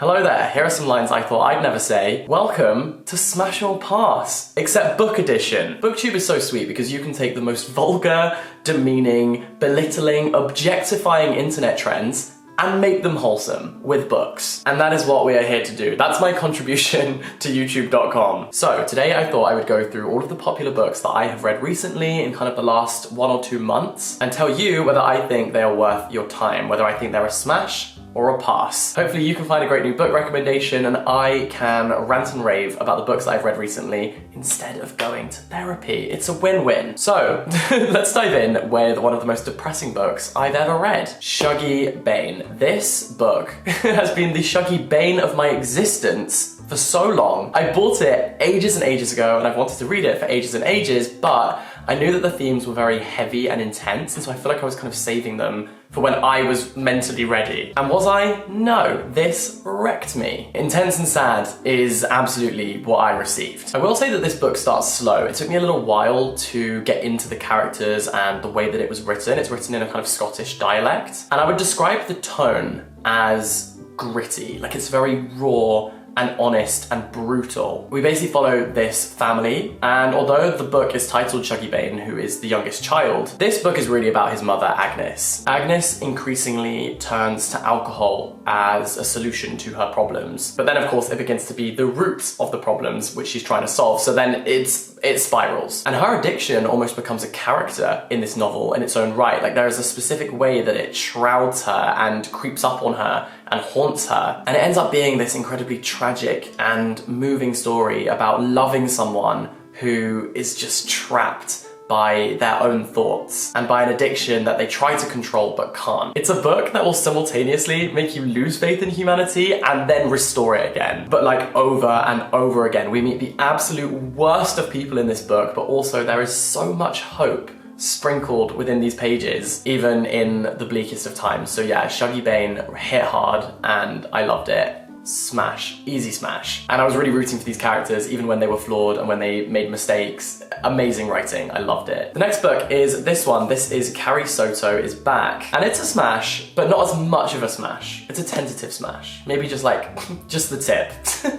Hello there, here are some lines I thought I'd never say. Welcome to Smash or Pass, except book edition. BookTube is so sweet because you can take the most vulgar, demeaning, belittling, objectifying internet trends and make them wholesome with books. And that is what we are here to do. That's my contribution to youtube.com. So today I thought I would go through all of the popular books that I have read recently in kind of the last 1 or 2 months and tell you whether I think they are worth your time, whether I think they're a smash or a pass. Hopefully you can find a great new book recommendation and I can rant and rave about the books that I've read recently instead of going to therapy. It's a win-win. So let's dive in with one of the most depressing books I've ever read, Shaggy Bane. This book has been the Shaggy Bane of my existence for so long. I bought it ages and ages ago and I've wanted to read it for ages and ages, but I knew that the themes were very heavy and intense, and so I feel like I was kind of saving them for when I was mentally ready. And was I? No, this wrecked me. Intense and sad is absolutely what I received. I will say that this book starts slow. It took me a little while to get into the characters and the way that it was written. It's written in a kind of Scottish dialect. And I would describe the tone as gritty. Like, it's very raw and honest and brutal. We basically follow this family, and although the book is titled Shaggy Bane, who is the youngest child, this book is really about his mother, Agnes. Agnes increasingly turns to alcohol as a solution to her problems, but then of course it begins to be the root of the problems which she's trying to solve, so then it spirals. And her addiction almost becomes a character in this novel in its own right. Like, there is a specific way that it shrouds her and creeps up on her and haunts her. And it ends up being this incredibly tragic and moving story about loving someone who is just trapped by their own thoughts and by an addiction that they try to control but can't. It's a book that will simultaneously make you lose faith in humanity and then restore it again. But like over and over again, we meet the absolute worst of people in this book, but also there is so much hope sprinkled within these pages, even in the bleakest of times. So yeah, Shaggy Bane hit hard and I loved it. Smash, easy smash. And I was really rooting for these characters even when they were flawed and when they made mistakes. Amazing writing, I loved it. The next book is this one. This is Carrie Soto is Back. And it's a smash, but not as much of a smash. It's a tentative smash. Maybe just like, just the tip.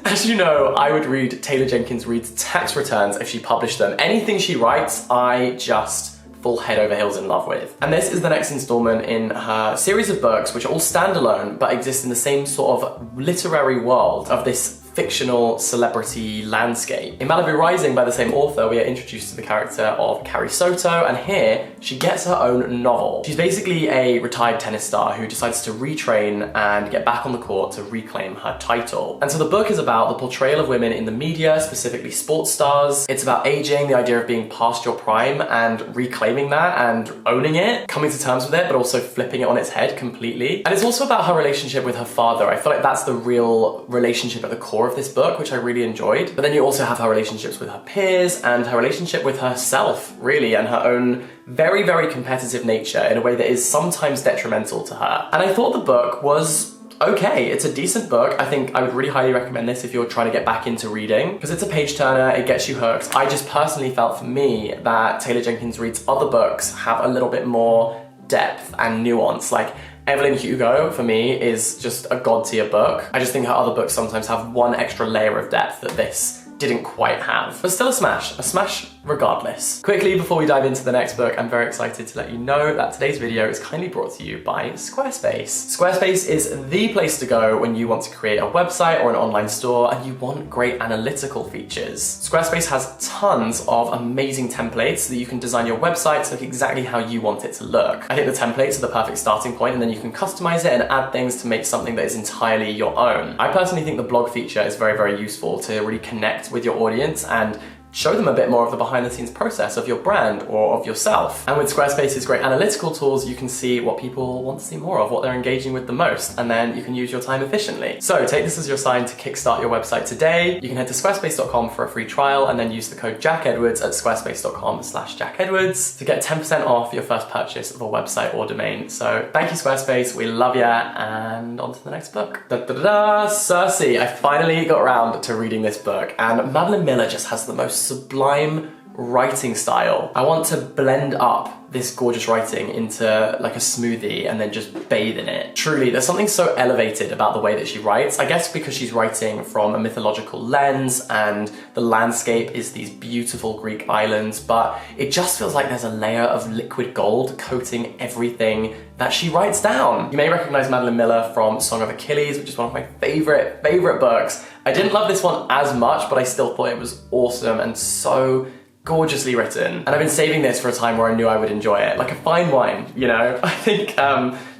As you know, I would read Taylor Jenkins Reid's tax returns if she published them. Anything she writes, I just fall head over heels in love with. And this is the next installment in her series of books which are all standalone but exist in the same sort of literary world of this fictional celebrity landscape. In Malibu Rising by the same author, we are introduced to the character of Carrie Soto, and here she gets her own novel. She's basically a retired tennis star who decides to retrain and get back on the court to reclaim her title. And so the book is about the portrayal of women in the media, specifically sports stars. It's about aging, the idea of being past your prime and reclaiming that and owning it, coming to terms with it, but also flipping it on its head completely. And it's also about her relationship with her father. I feel like that's the real relationship at the core of this book, which I really enjoyed. But then you also have her relationships with her peers and her relationship with herself, really, and her own very, very competitive nature in a way that is sometimes detrimental to her. And I thought the book was okay. It's a decent book. I think I would really highly recommend this if you're trying to get back into reading, because it's a page turner, it gets you hooked. I just personally felt for me that Taylor Jenkins Reid's other books have a little bit more depth and nuance. Like, Evelyn Hugo, for me, is just a god tier book. I just think her other books sometimes have one extra layer of depth that this didn't quite have. But still a smash regardless. Quickly, before we dive into the next book, I'm very excited to let you know that today's video is kindly brought to you by Squarespace. Squarespace is the place to go when you want to create a website or an online store and you want great analytical features. Squarespace has tons of amazing templates so that you can design your website to look exactly how you want it to look. I think the templates are the perfect starting point, and then you can customize it and add things to make something that is entirely your own. I personally think the blog feature is very, very useful to really connect with your audience and show them a bit more of the behind the scenes process of your brand or of yourself. And with Squarespace's great analytical tools, you can see what people want to see more of, what they're engaging with the most, and then you can use your time efficiently. So take this as your sign to kickstart your website today. You can head to squarespace.com for a free trial and then use the code jackedwards at squarespace.com/jackedwards to get 10% off your first purchase of a website or domain. So thank you, Squarespace, we love ya, and on to the next book. Cersei. I finally got around to reading this book, and Madeline Miller just has the most sublime writing style. I want to blend up this gorgeous writing into like a smoothie and then just bathe in it. Truly, there's something so elevated about the way that she writes. I guess because she's writing from a mythological lens and the landscape is these beautiful Greek islands, but it just feels like there's a layer of liquid gold coating everything that she writes down. You may recognize Madeline Miller from Song of Achilles, which is one of my favorite books. I didn't love this one as much, but I still thought it was awesome and so gorgeously written. And I've been saving this for a time where I knew I would enjoy it, like a fine wine, you know? I think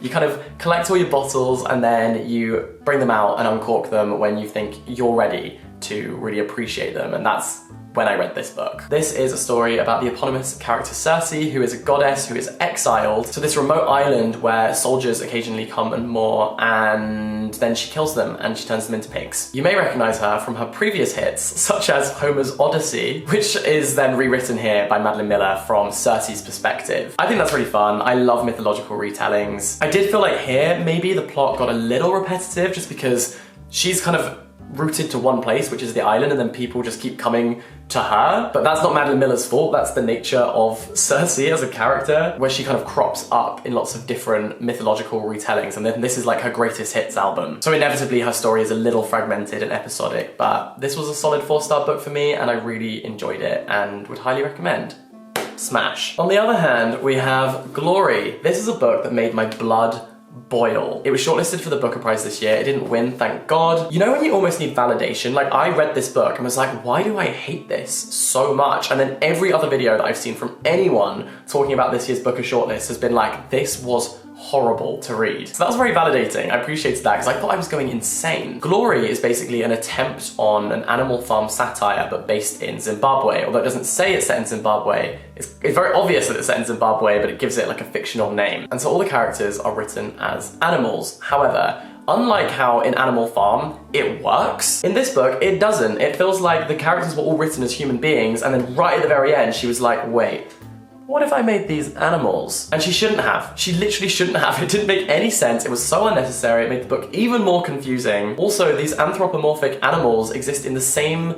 you kind of collect all your bottles and then you bring them out and uncork them when you think you're ready to really appreciate them, and that's when I read this book. This is a story about the eponymous character Cersei, who is a goddess who is exiled to this remote island where soldiers occasionally come and moor, and then she kills them and she turns them into pigs. You may recognize her from her previous hits, such as Homer's Odyssey, which is then rewritten here by Madeline Miller from Cersei's perspective. I think that's really fun. I love mythological retellings. I did feel like here, maybe the plot got a little repetitive just because she's kind of rooted to one place, which is the island, and then people just keep coming to her. But that's not Madeline Miller's fault, that's the nature of Cersei as a character, where she kind of crops up in lots of different mythological retellings, and then this is like her greatest hits album. So inevitably her story is a little fragmented and episodic, but this was a solid 4-star book for me, and I really enjoyed it and would highly recommend. Smash. On the other hand, we have Glory. This is a book that made my blood boil. It was shortlisted for the Booker Prize this year. It didn't win, thank God. You know when you almost need validation? Like, I read this book and was like, why do I hate this so much? And then every other video that I've seen from anyone talking about this year's Booker shortlist has been like, this was horrible to read. So that was very validating. I appreciated that because I thought I was going insane. Glory is basically an attempt on an Animal Farm satire, but based in Zimbabwe. Although it doesn't say it's set in Zimbabwe, it's very obvious that it's set in Zimbabwe, but it gives it like a fictional name. And so all the characters are written as animals. However, unlike how in Animal Farm it works, in this book it doesn't. It feels like the characters were all written as human beings, and then right at the very end she was like, wait, what if I made these animals? And she shouldn't have. She literally shouldn't have. It didn't make any sense. It was so unnecessary. It made the book even more confusing. Also, these anthropomorphic animals exist in the same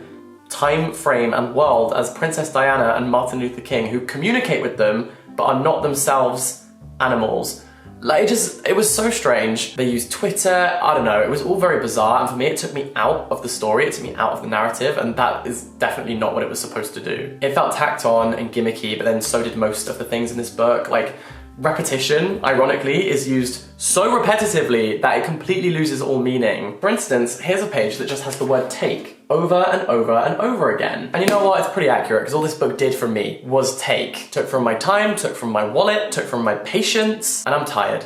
time frame and world as Princess Diana and Martin Luther King, who communicate with them, but are not themselves animals. Like, it was so strange. They used Twitter, I don't know, it was all very bizarre, and for me it took me out of the story, it took me out of the narrative, and that is definitely not what it was supposed to do. It felt tacked on and gimmicky, but then so did most of the things in this book. Like, repetition, ironically, is used so repetitively that it completely loses all meaning. For instance, here's a page that just has the word take over and over and over again. And you know what, it's pretty accurate, because all this book did for me was take. Took from my time, took from my wallet, took from my patience, and I'm tired.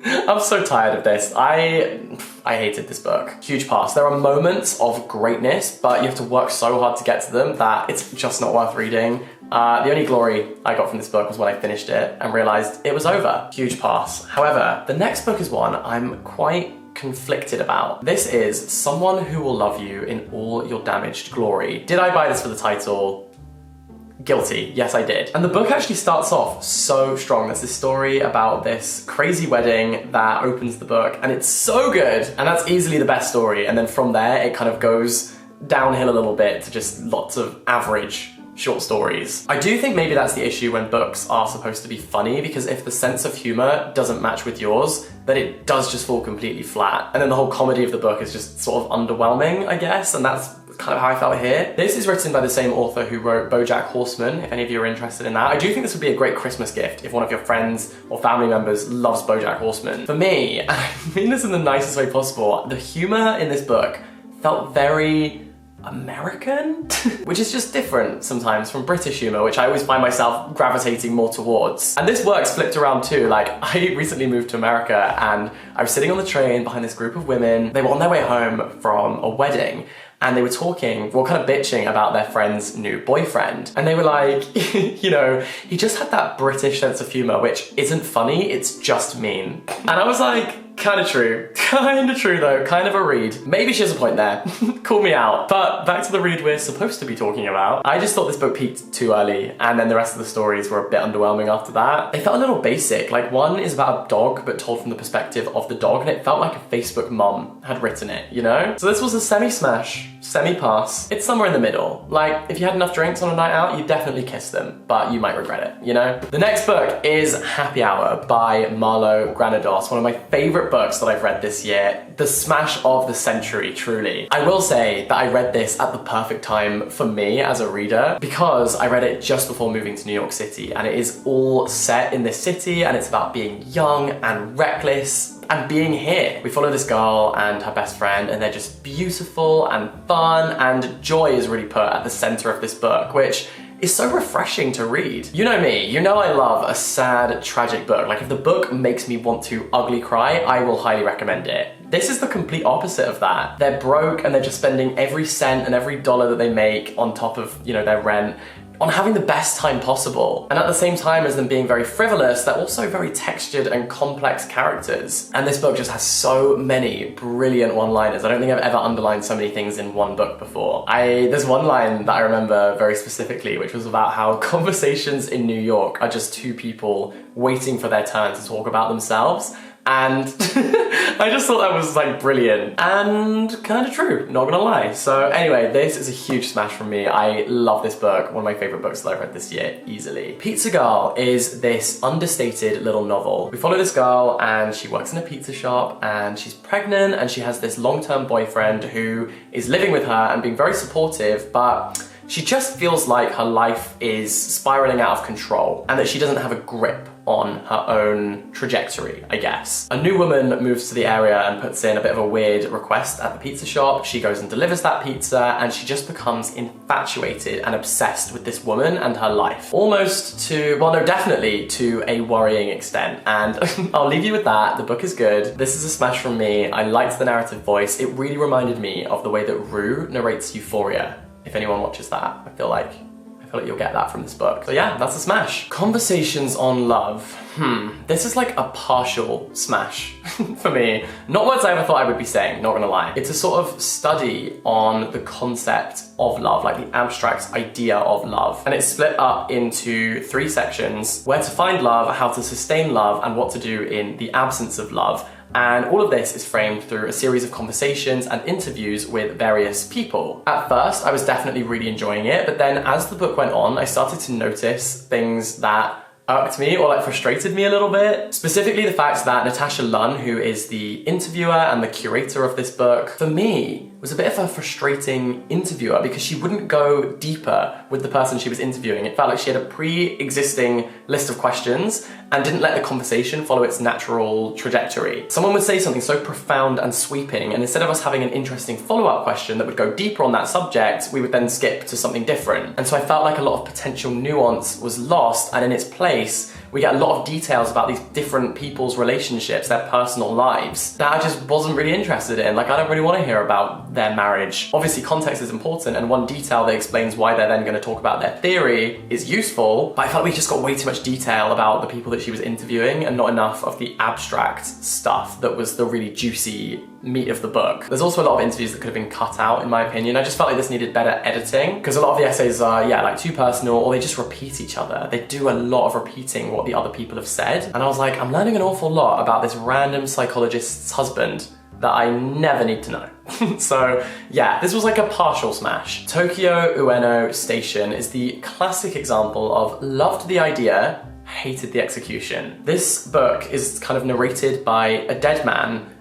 I'm so tired of this. I hated this book. Huge pass. There are moments of greatness, but you have to work so hard to get to them that it's just not worth reading. The only glory I got from this book was when I finished it and realized it was over. Huge pass. However, the next book is one I'm quite conflicted about. This is Someone Who Will Love You in All Your Damaged Glory. Did I buy this for the title? Guilty. Yes, I did. And the book actually starts off so strong. There's this story about this crazy wedding that opens the book, and it's so good. And that's easily the best story. And then from there, it kind of goes downhill a little bit to just lots of average short stories. I do think maybe that's the issue when books are supposed to be funny, because if the sense of humor doesn't match with yours, then it does just fall completely flat. And then the whole comedy of the book is just sort of underwhelming, I guess, and that's kind of how I felt here. This is written by the same author who wrote BoJack Horseman, if any of you are interested in that. I do think this would be a great Christmas gift if one of your friends or family members loves BoJack Horseman. For me, and I mean this in the nicest way possible, the humor in this book felt very American, which is just different sometimes from British humour, which I always find myself gravitating more towards. And this works flipped around too. Like, I recently moved to America and I was sitting on the train behind this group of women. They were on their way home from a wedding, and they were talking, well, kind of bitching about their friend's new boyfriend. And they were like, you know, he just had that British sense of humour, which isn't funny, it's just mean. And I was like, Kind of true. Kind of true though. Kind of a read. Maybe she has a point there. Call me out. But back to the read we're supposed to be talking about. I just thought this book peaked too early, and then the rest of the stories were a bit underwhelming after that. They felt a little basic. Like, one is about a dog, but told from the perspective of the dog, and it felt like a Facebook mom had written it, you know? So this was a semi-smash, semi-pass. It's somewhere in the middle. Like, if you had enough drinks on a night out, you'd definitely kiss them, but you might regret it, you know? The next book is Happy Hour by Marlo Granados, one of my favorite books that I've read this year. The smash of the century, truly. I will say that I read this at the perfect time for me as a reader, because I read it just before moving to New York City, and it is all set in this city, and it's about being young and reckless and being here. We follow this girl and her best friend, and they're just beautiful and fun, and joy is really put at the center of this book, which is so refreshing to read. You know me, you know I love a sad, tragic book. Like, if the book makes me want to ugly cry, I will highly recommend it. This is the complete opposite of that. They're broke and they're just spending every cent and every dollar that they make on top of, you know, their rent on having the best time possible. And at the same time as them being very frivolous, they're also very textured and complex characters. And this book just has so many brilliant one-liners. I don't think I've ever underlined so many things in one book before. There's one line that I remember very specifically, which was about how conversations in New York are just two people waiting for their turn to talk about themselves. And I just thought that was like brilliant and kind of true, not gonna lie. So anyway, this is a huge smash from me. I love this book, one of my favorite books that I've read this year, easily. Pizza Girl is this understated little novel. We follow this girl and she works in a pizza shop and she's pregnant, and she has this long-term boyfriend who is living with her and being very supportive, but she just feels like her life is spiraling out of control and that she doesn't have a grip on her own trajectory, I guess. A new woman moves to the area and puts in a bit of a weird request at the pizza shop. She goes and delivers that pizza, and she just becomes infatuated and obsessed with this woman and her life. Almost to, well no, definitely to a worrying extent. And I'll leave you with that. The book is good. This is a smash from me. I liked the narrative voice. It really reminded me of the way that Rue narrates Euphoria. If anyone watches that, I feel like you'll get that from this book. So yeah, that's a smash. Conversations on Love. This is like a partial smash for me. Not words I ever thought I would be saying, not gonna lie. It's a sort of study on the concept of love, like the abstract idea of love. And it's split up into 3 sections: where to find love, how to sustain love, and what to do in the absence of love. And all of this is framed through a series of conversations and interviews with various people. At first, I was definitely really enjoying it, but then as the book went on, I started to notice things that irked me or like frustrated me a little bit. Specifically the fact that Natasha Lunn, who is the interviewer and the curator of this book, for me, was a bit of a frustrating interviewer because she wouldn't go deeper with the person she was interviewing. It felt like she had a pre-existing list of questions and didn't let the conversation follow its natural trajectory. Someone would say something so profound and sweeping, and instead of us having an interesting follow-up question that would go deeper on that subject, we would then skip to something different. And so I felt like a lot of potential nuance was lost, and in its place, we get a lot of details about these different people's relationships, their personal lives, that I just wasn't really interested in. Like, I don't really want to hear about their marriage. Obviously, context is important, and one detail that explains why they're then going to talk about their theory is useful, but I felt like we just got way too much detail about the people that she was interviewing and not enough of the abstract stuff that was the really juicy meat of the book. There's also a lot of interviews that could have been cut out, in my opinion. I just felt like this needed better editing, because a lot of the essays are, yeah, like too personal, or they just repeat each other. They do a lot of repeating what the other people have said. And I was like, I'm learning an awful lot about this random psychologist's husband that I never need to know. So yeah, this was like a partial smash. Tokyo Ueno Station is the classic example of loved the idea, hated the execution. This book is kind of narrated by a dead man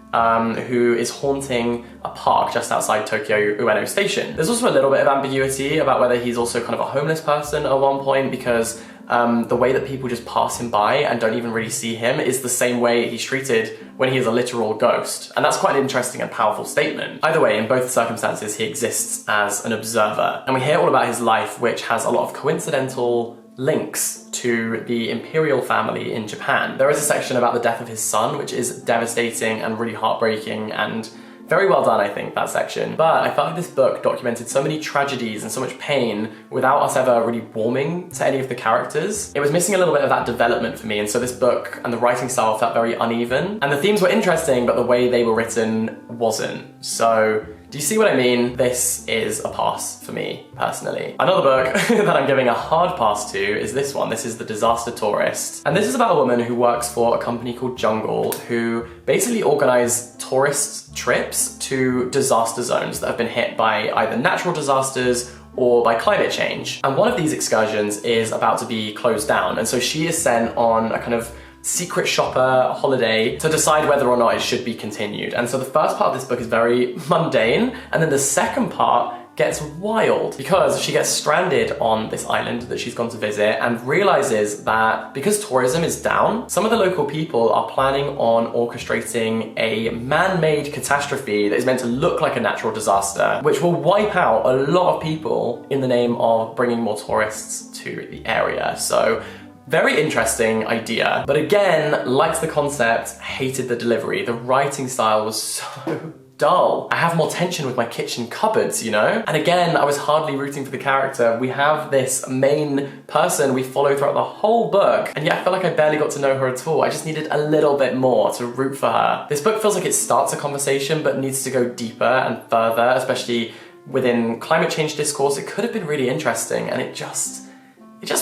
who is haunting a park just outside Tokyo Ueno Station. There's also a little bit of ambiguity about whether he's also kind of a homeless person at one point, because the way that people just pass him by and don't even really see him is the same way he's treated when he is a literal ghost. And that's quite an interesting and powerful statement. Either way, in both circumstances, he exists as an observer. And we hear all about his life, which has a lot of coincidental links to the imperial family in Japan. There is a section about the death of his son, which is devastating and really heartbreaking and Very well done, I think, that section. But I felt like this book documented so many tragedies and so much pain without us ever really warming to any of the characters. It was missing a little bit of that development for me, and so this book and the writing style felt very uneven. And the themes were interesting, but the way they were written wasn't. So, do you see what I mean? This is a pass for me, personally. Another book that I'm giving a hard pass to is this one. This is The Disaster Tourist. And this is about a woman who works for a company called Jungle, who basically organize tourist trips to disaster zones that have been hit by either natural disasters or by climate change. And one of these excursions is about to be closed down. And so she is sent on a kind of secret shopper holiday to decide whether or not it should be continued. And so the first part of this book is very mundane, and then the second part gets wild because she gets stranded on this island that she's gone to visit and realizes that because tourism is down, some of the local people are planning on orchestrating a man-made catastrophe that is meant to look like a natural disaster, which will wipe out a lot of people in the name of bringing more tourists to the area. So very interesting idea, but again, liked the concept, hated the delivery. The writing style was so dull. I have more tension with my kitchen cupboards, you know? And again, I was hardly rooting for the character. We have this main person we follow throughout the whole book, and yet I feel like I barely got to know her at all. I just needed a little bit more to root for her. This book feels like it starts a conversation but needs to go deeper and further, especially within climate change discourse. It could have been really interesting, and it just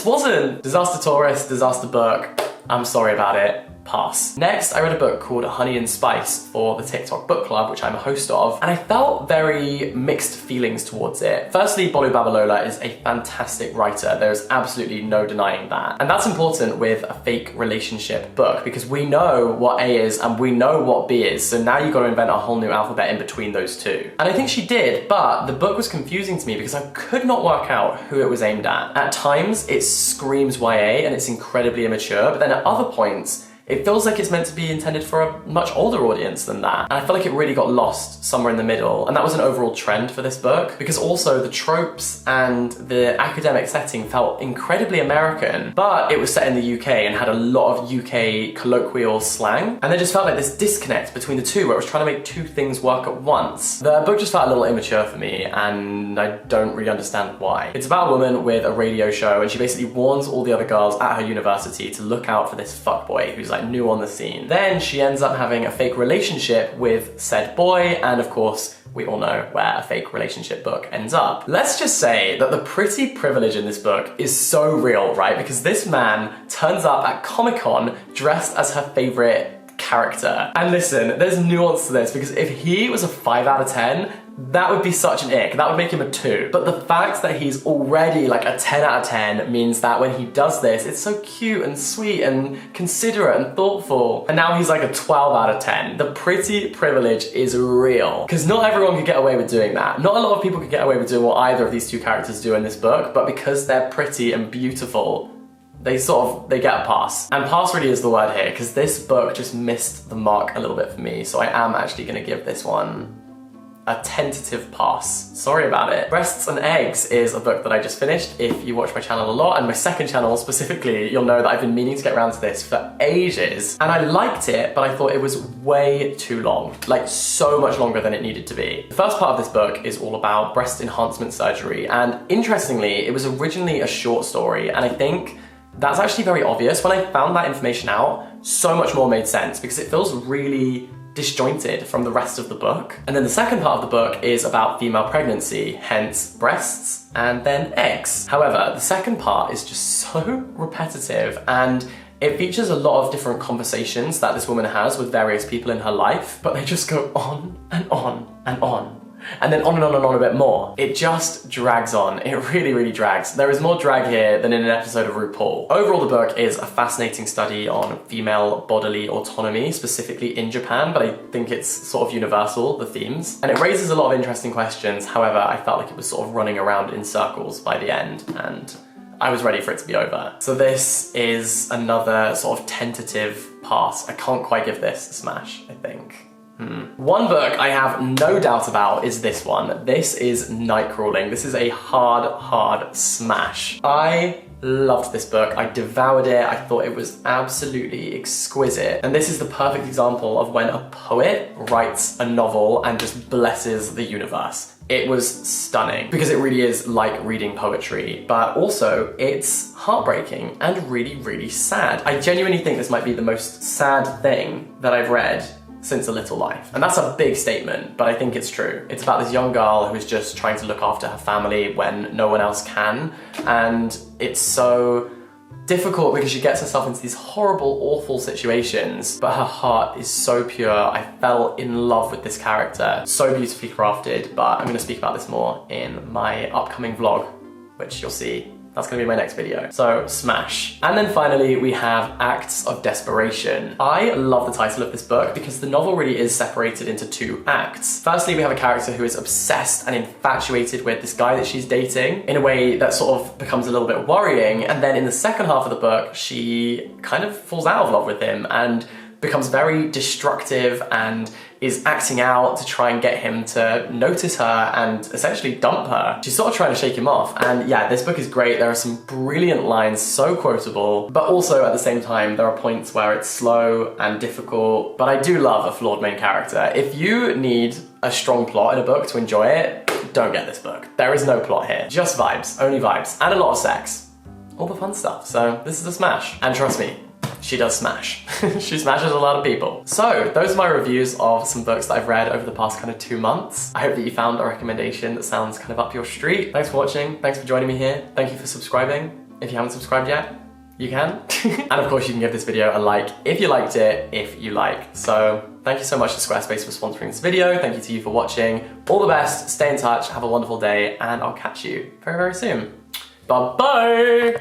wasn't. Disaster Tourist, disaster book. I'm sorry about it. Pass. Next, I read a book called Honey and Spice for the TikTok book club, which I'm a host of, and I felt very mixed feelings towards it. Firstly, Bolu Babalola is a fantastic writer. There's absolutely no denying that. And that's important with a fake relationship book because we know what A is and we know what B is, so now you've got to invent a whole new alphabet in between those two. And I think she did, but the book was confusing to me because I could not work out who it was aimed at. At times, it screams YA and it's incredibly immature, but then at other points, it feels like it's meant to be intended for a much older audience than that. And I feel like it really got lost somewhere in the middle. And that was an overall trend for this book because also the tropes and the academic setting felt incredibly American, but it was set in the UK and had a lot of UK colloquial slang. And there just felt like this disconnect between the two where it was trying to make two things work at once. The book just felt a little immature for me and I don't really understand why. It's about a woman with a radio show and she basically warns all the other girls at her university to look out for this fuckboy who's like new on the scene. Then she ends up having a fake relationship with said boy, and of course, we all know where a fake relationship book ends up. Let's just say that the pretty privilege in this book is so real, right? Because this man turns up at Comic-Con dressed as her favorite character. And listen, there's nuance to this because if he was a 5 out of 10, that would be such an ick. That would make him a 2. But the fact that he's already like a 10 out of 10 means that when he does this, it's so cute and sweet and considerate and thoughtful. And now he's like a 12 out of 10. The pretty privilege is real. Because not everyone could get away with doing that. Not a lot of people could get away with doing what either of these two characters do in this book, but because they're pretty and beautiful, they get a pass. And pass really is the word here, because this book just missed the mark a little bit for me. So I am actually gonna give this one a tentative pass. Sorry about it. Breasts and Eggs is a book that I just finished. If you watch my channel a lot, and my second channel specifically, you'll know that I've been meaning to get around to this for ages. And I liked it, but I thought it was way too long. Like, so much longer than it needed to be. The first part of this book is all about breast enhancement surgery, and interestingly, it was originally a short story, and I think that's actually very obvious. When I found that information out, so much more made sense because it feels really disjointed from the rest of the book. And then the second part of the book is about female pregnancy, hence breasts and then eggs. However, the second part is just so repetitive and it features a lot of different conversations that this woman has with various people in her life, but they just go on and on and on. And then on and on and on a bit more. It just drags on. It really, really drags. There is more drag here than in an episode of RuPaul. Overall, the book is a fascinating study on female bodily autonomy, specifically in Japan, but I think it's sort of universal, the themes. And it raises a lot of interesting questions. However, I felt like it was sort of running around in circles by the end, and I was ready for it to be over. So this is another sort of tentative pass. I can't quite give this a smash, I think. One book I have no doubt about is this one. This is Nightcrawling. This is a hard smash. I loved this book. I devoured it. I thought it was absolutely exquisite. And this is the perfect example of when a poet writes a novel and just blesses the universe. It was stunning because it really is like reading poetry, but also it's heartbreaking and really, really sad. I genuinely think this might be the most sad thing that I've read since A Little Life. And that's a big statement, but I think it's true. It's about this young girl who's just trying to look after her family when no one else can. And it's so difficult because she gets herself into these horrible, awful situations, but her heart is so pure. I fell in love with this character. So beautifully crafted, but I'm gonna speak about this more in my upcoming vlog, which you'll see. That's gonna be my next video. So, smash. And then finally, we have Acts of Desperation. I love the title of this book because the novel really is separated into two acts. Firstly, we have a character who is obsessed and infatuated with this guy that she's dating in a way that sort of becomes a little bit worrying. And then in the second half of the book, she kind of falls out of love with him and becomes very destructive and is acting out to try and get him to notice her and essentially dump her. She's sort of trying to shake him off. And yeah, this book is great. There are some brilliant lines, so quotable, but also at the same time, there are points where it's slow and difficult, but I do love a flawed main character. If you need a strong plot in a book to enjoy it, don't get this book. There is no plot here. Just vibes, only vibes, and a lot of sex. All the fun stuff. So this is a smash. And trust me, she does smash. She smashes a lot of people. So those are my reviews of some books that I've read over the past kind of 2 months. I hope that you found a recommendation that sounds kind of up your street. Thanks for watching. Thanks for joining me here. Thank you for subscribing. If you haven't subscribed yet, you can. And of course you can give this video a like if you liked it, if you like. So thank you so much to Squarespace for sponsoring this video. Thank you to you for watching. All the best, stay in touch, have a wonderful day, and I'll catch you very, very soon. Bye-bye.